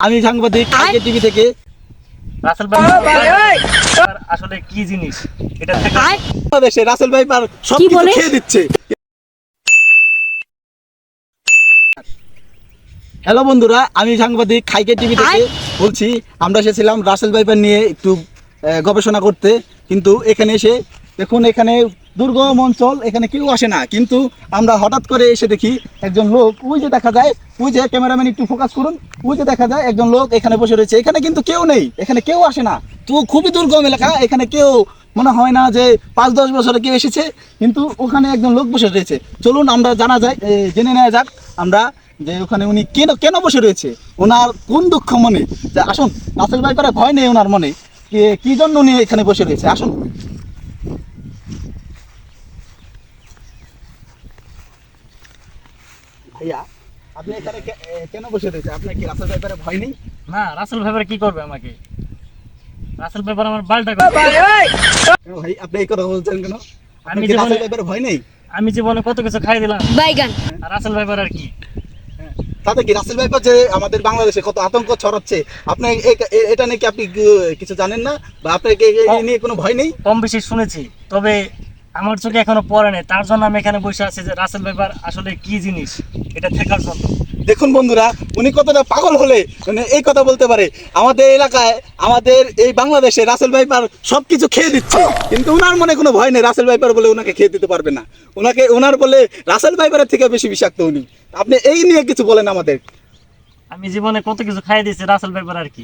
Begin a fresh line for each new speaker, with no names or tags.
আমি সাংবাদিক আইকে টিভি থেকে।
রাসেল ভাই আসলে কি জিনিস এটা
বাংলাদেশে রাসেল ভাই পার সব
কি
কিছু
বলে?
খেয়ে দিচ্ছে। হ্যালো বন্ধুরা, আমি সাংবাদিক খাইকে টিভি থেকে বলছি। আমরা এসেছিলাম রাসেল ভাইপার নিয়ে একটু গবেষণা করতে, কিন্তু এখানে এসে দেখুন, এখানে দুর্গম অঞ্চল, এখানে কেউ আসে না, কিন্তু আমরা হঠাৎ করে এসে দেখি একজন লোক, ওই যে দেখা যায়, ওই যে ক্যামেরাম্যান একটু ফোকাস করুন, ওই যে দেখা যায় একজন লোক এখানে বসে রয়েছে। এখানে কিন্তু কেউ নেই, এখানে কেউ আসে না, তো খুবই দুর্গম এলাকা, এখানে কেউ মনে হয় না যে 5-10 বছরে কেউ এসেছে, কিন্তু ওখানে একজন লোক বসে রয়েছে। চলুন আমরা জেনে নেওয়া যাক আমরা যে ওখানে উনি কেন কেন বসে রয়েছে, ওনার কোন দুঃখ মনে। যে আসুন, রাসেল ভাই করে ভয় নেই ওনার মনে, কি জন্য উনি এখানে বসে রয়েছে, আসুন। ভাইয়া, আপনি এখানে কেন বসে রয়েছে? আপনার কি রাসেল ভাই করে ভয় নেই?
না, রাসেল ভাই কি করবে আমাকে? রাসেল ভাই আমার বালটা
ভাই আপনি এই কথা বলছেন কেন?
আমি
কি
জীবনে
রাসেল ভাই করে ভয় নেই?
আমি জীবনে কত কিছু খাই দিলাম,
বাইগান
আর রাসেল ভাই আর কি?
তাতে কি রাসেল ভাই যে আমাদের বাংলাদেশে কত আতঙ্ক ছড়াচ্ছে, আপনি এটা নিয়ে কি আপনি কিছু জানেন না, বা আপনার এই নিয়ে কোনো ভয় নেই?
কম বেশি শুনেছি, তবে আমার চোখে এখনো পড়ে নাই, তার জন্য আমি এখানে বসে আছি যে রাসেল ভাই আসলে কি জিনিস এটা দেখার জন্য।
দেখুন বন্ধুরা, উনি কতটা পাগল হলে মানে এই কথা বলতে পারে। আমাদের এলাকায়, আমাদের এই বাংলাদেশে রাসেল ভাইপার সব কিছু খেয়ে দিচ্ছে, কিন্তু ওনার মনে কোনো ভয় নেই। রাসেল ভাইপার বলে ওনাকে খেয়ে দিতে পারবে না, ওনার বলে রাসেল ভাইপারের থেকে বেশি বিষাক্ত উনি। আপনি এই নিয়ে কিছু বলেন আমাদের।
আমি জীবনে কত কিছু খাই দিয়েছি, রাসেল ভাই আর কি?